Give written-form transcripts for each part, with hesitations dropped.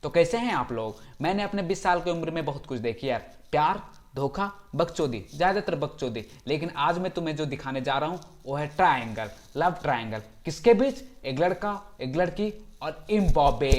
तो कैसे हैं आप लोग। मैंने अपने 20 साल की उम्र में बहुत कुछ देखी यार, प्यार, धोखा, बकचोदी, ज्यादातर बकचोदी। लेकिन आज मैं तुम्हें जो दिखाने जा रहा हूं वो है ट्रायंगल, लव ट्रायंगल। किसके बीच? एक लड़का, एक लड़की और इम्बॉबे।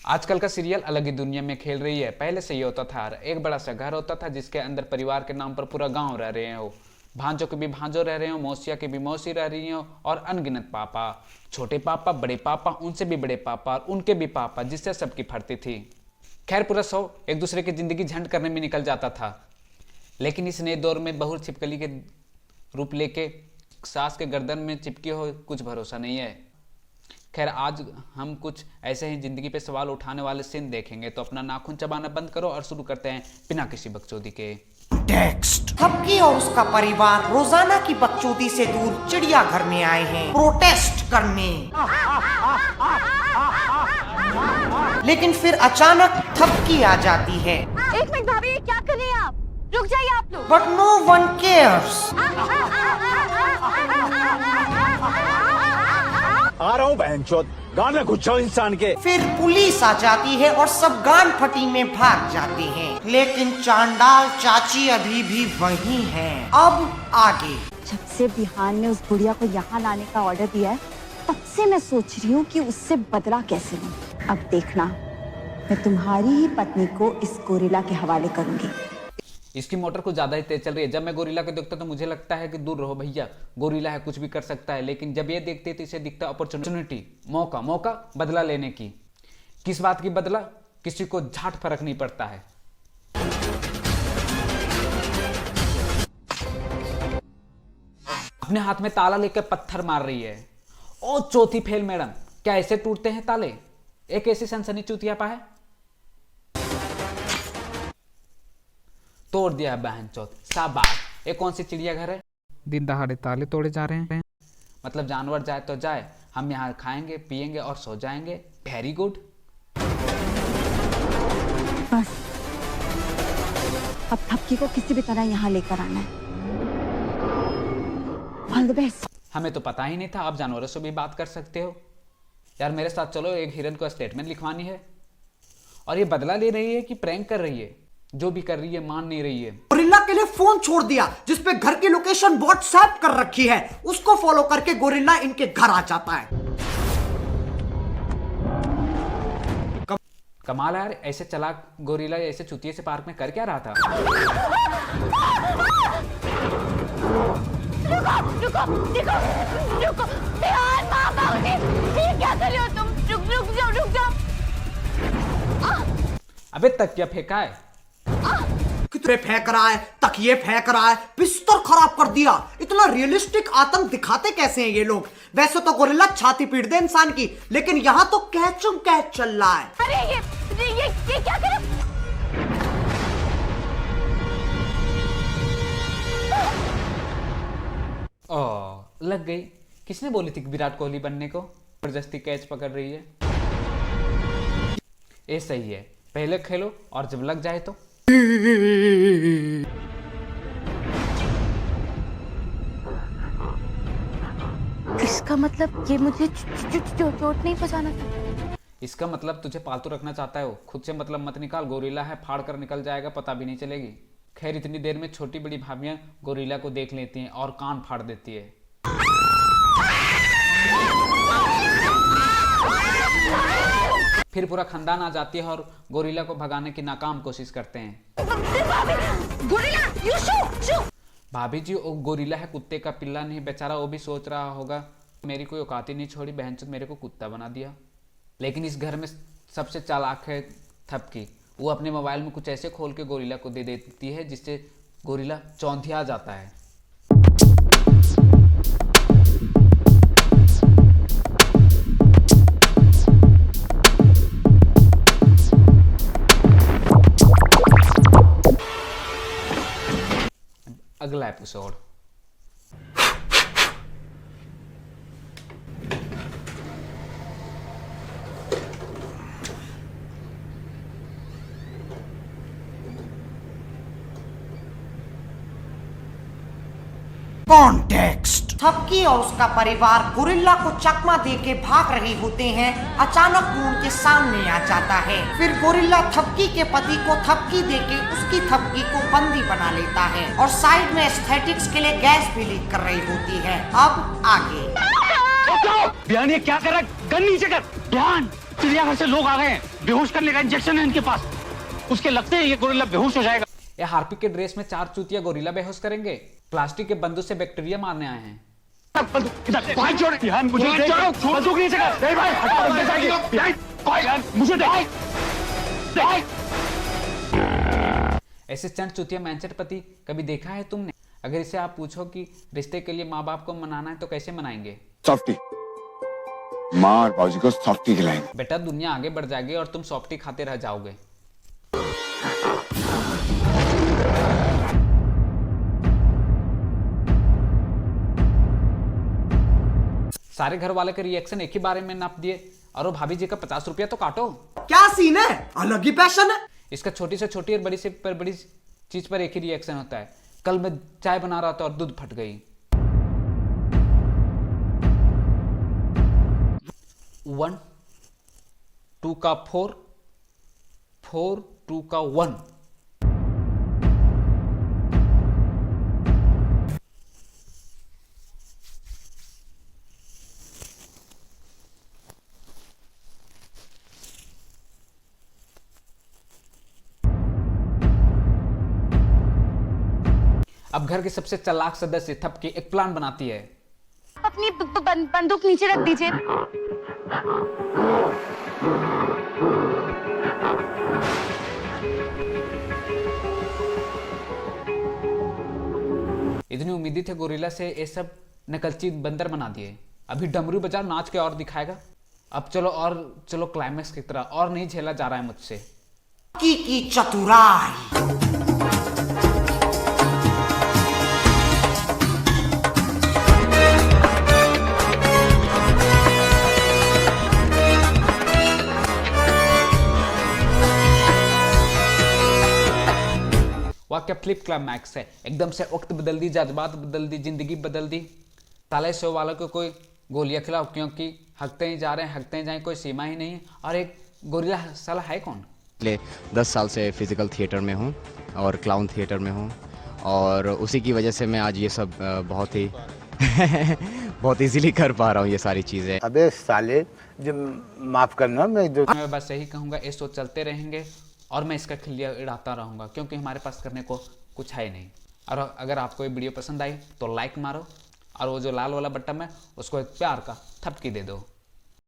आजकल का सीरियल अलग ही दुनिया में खेल रही है। पहले से ये होता था, एक बड़ा सा घर होता था जिसके अंदर परिवार के नाम पर पूरा गांव रह रहे हो, भांजों के भी भांजो रह रहे हो, मौसिया के भी मौसी रह रही हो, और अनगिनत पापा, छोटे पापा, बड़े पापा, उनसे भी बड़े पापा और उनके भी पापा, जिससे सबकी फटती थी। खैर पूरा सौ एक दूसरे की जिंदगी झंड करने में निकल जाता था। लेकिन इस नए दौर में बहू छिपकली के रूप लेके सास के गर्दन में चिपकी हो, कुछ भरोसा नहीं है। खैर आज हम कुछ ऐसे ही जिंदगी पे सवाल उठाने वाले सीन देखेंगे, तो अपना नाखून चबाना बंद करो और शुरू करते हैं बिना किसी बकचोदी के। टेक्स्ट। थपकी और उसका परिवार रोजाना की बकचोदी से दूर चिड़ियाघर में आए हैं प्रोटेस्ट करने। लेकिन फिर अचानक थपकी आ जाती है। एक मिनट भाभी, क्या कर रहे हैं आप? रुक जाइए आप लोग। But no one cares. आ रहा हूँ बहनचोद, गान में घुस जाओ इंसान के। फिर पुलिस आ जाती है और सब गान फटी में भाग जाते हैं। लेकिन चांडाल चाची अभी भी वही हैं। अब आगे। जब से बिहान ने उस बुढ़िया को यहाँ लाने का ऑर्डर दिया है, तब से मैं सोच रही हूँ कि उससे बदला कैसे लूं। अब देखना, मैं तुम्हारी ही पत्नी को इस गोरिल्ला के हवाले करूंगी। इसकी मोटर कुछ ज्यादा ही तेज चल रही है। जब मैं गोरिल्ला को देखता तो मुझे लगता है कि दूर रहो भैया, गोरिल्ला है, कुछ भी कर सकता है। लेकिन जब ये देखते तो इसे दिखता अपॉर्चुनिटी, मौका, मौका बदला लेने की। किस बात की बदला? किसी को झाट फर्क नहीं पड़ता है। अपने हाथ में ताला लेकर पत्थर मार रही है। ओ चौथी फेल मैडम, क्या ऐसे टूटते हैं ताले? एक ऐसी सनसनी चूतियापा है, तोड़ दिया है बहन चौथ। शाबाश। ये कौन सी चिड़ियाघर है? दिन दहाड़े ताले तोड़े जा रहे हैं। मतलब जानवर जाए तो जाए, हम यहाँ खाएंगे पिएंगे और सो जाएंगे। Very good. बस अब थपकी को किसी भी तरह यहाँ लेकर आना है। All the best. हमें तो पता ही नहीं था आप जानवरों से भी बात कर सकते हो। यार मेरे साथ चलो, एक हिरन को स्टेटमेंट लिखवानी है। और ये बदला ले रही है कि प्रैंक कर रही है? जो भी कर रही है मान नहीं रही है। गोरिल्ला के लिए फोन छोड़ दिया जिसपे घर की लोकेशन व्हाट्सएप कर रखी है। उसको फॉलो करके गोरिल्ला इनके घर आ जाता है। कमाल है यार, ऐसे चलाक गोरिल्ला ऐसे चुतिये से पार्क में कर क्या रहा था? रुको रुको रुको, बिहान मामा, ये क्या कर रहे हो तुम? रुक जाओ, रुक जाओ। अबे तकिया फेंका है। कितने फेंक रहा है, तकिए फेंक रहा है, बिस्तर खराब कर दिया। इतना रियलिस्टिक आतंक दिखाते कैसे हैं ये लोग? वैसे तो गोरिल्ला छाती पीट दे इंसान की, लेकिन यहाँ तो कैचम कैच चल रहा है। अरे ये क्या कर? ओ लग गई। किसने बोली थी विराट कोहली बनने को? जबरदस्ती कैच पकड़ रही है। ये सही है, पहले खेलो और जब लग जाए तो। इसका मतलब ये मुझे चोट नहीं पहुंचाना था। इसका मतलब तुझे पालतू रखना चाहता है वो। खुद से मतलब मत निकाल, गोरिल्ला है, फाड़ कर निकल जाएगा, पता भी नहीं चलेगी। खैर इतनी देर में छोटी बड़ी भाभियां गोरिल्ला को देख लेती हैं और कान फाड़ देती है। फिर पूरा खानदान आ जाती है और गोरिल्ला को भगाने की नाकाम कोशिश करते हैं। गोरिल्ला, यू शू। भाभी जी वो गोरिल्ला है, कुत्ते का पिल्ला नहीं। बेचारा वो भी सोच रहा होगा मेरी कोई औकात ही नहीं छोड़ी, बहनचोद मेरे को कुत्ता बना दिया। लेकिन इस घर में सबसे चालाक है थपकी। वो अपने मोबाइल में कुछ ऐसे खोल के गोरिल्ला को दे देती है जिससे गोरिल्ला चौंधिया जाता है। अगला एपिसोड। कॉन्टेक्स्ट। थपकी और उसका परिवार गोरिल्ला को चकमा देके भाग रहे होते हैं। अचानक वो उनके सामने आ जाता है। फिर गोरिल्ला थपकी के पति को थपकी देके उसकी थपकी को बंदी बना लेता है और साइड में एस्थेटिक्स के लिए गैस भी लीक कर रही होती है। अब आगे बिहान, ये क्या कर रहा है? गन नीचे कर। बिहान, चिड़ियाघर से लोग आ गए हैं, बेहोश करने का इंजेक्शन है इनके पास। उसके लगते हैं ये गोरिल्ला बेहोश हो जाएगा। ये हार्पी के ड्रेस में 4 चूतिया गोरिल्ला बेहोश करेंगे। प्लास्टिक के बंदूक से बैक्टीरिया मारने आए हैं। भाई छोड़, बिहान मुझे बंदूक नीचे कर। नहीं भाई, हटा जाएगी। बिहान मुझे दे। ऐसे चंट चूतिया मैंचट पति कभी देखा है तुमने? अगर इसे आप पूछो कि रिश्ते के लिए माँ बाप को मनाना है तो कैसे मनाएंगे? सॉफ्टी, माँ और बाबूजी को सॉफ्टी खिलाएंगे। बेटा, दुनिया आगे बढ़ जाएगी और तुम सॉफ्टी खाते रह जाओगे। सारे घर वाले के रिएक्शन एक ही बारे में नाप दिए। और वो भाभी जी का 50 रुपया तो काटो। क्या सीन है? अलग ही पैशन है। इसका छोटी से छोटी और बड़ी से पर बड़ी चीज पर एक ही रिएक्शन होता है। कल मैं चाय बना रहा था और दूध फट गई। 1 2 का 4 4 2 का 1। अब घर के सबसे चालाक सदस्य थपकी एक प्लान बनाती है। अपनी बंदूक नीचे रख दीजिए। इतनी उम्मीदी थे गोरिल्ला से, ये सब नकलची बंदर बना दिए। अभी डमरू बजा नाच के और दिखाएगा। अब चलो क्लाइमैक्स की तरह। और नहीं झेला जा रहा है मुझसे। की चतुराई। वाह क्या फ्लिप क्लाइमैक्स है। एकदम से वक्त बदल दी, जज्बात बदल दी, जिंदगी बदल दी। साले शो वालों को कोई गोलियां खिलाओ, क्योंकि हकते ही जा रहे हैं, हकते ही जाए, कोई सीमा ही नहीं है। और एक गोरिल्ला साला है कौन? पिछले 10 साल से फिजिकल थिएटर में हूँ और क्लाउन थिएटर में हूँ, और उसी की वजह से मैं आज ये सब बहुत ही बहुत इजीली कर पा रहा हूँ ये सारी चीज़ें। अबे साले, जब माफ करना, मैं बस यही कहूँगा, ये शो चलते रहेंगे और मैं इसका खिल्लिया उड़ाता रहूँगा, क्योंकि हमारे पास करने को कुछ है ही नहीं। और अगर आपको ये वीडियो पसंद आई तो लाइक मारो, और वो जो लाल वाला बटन है उसको एक प्यार का थपकी दे दो।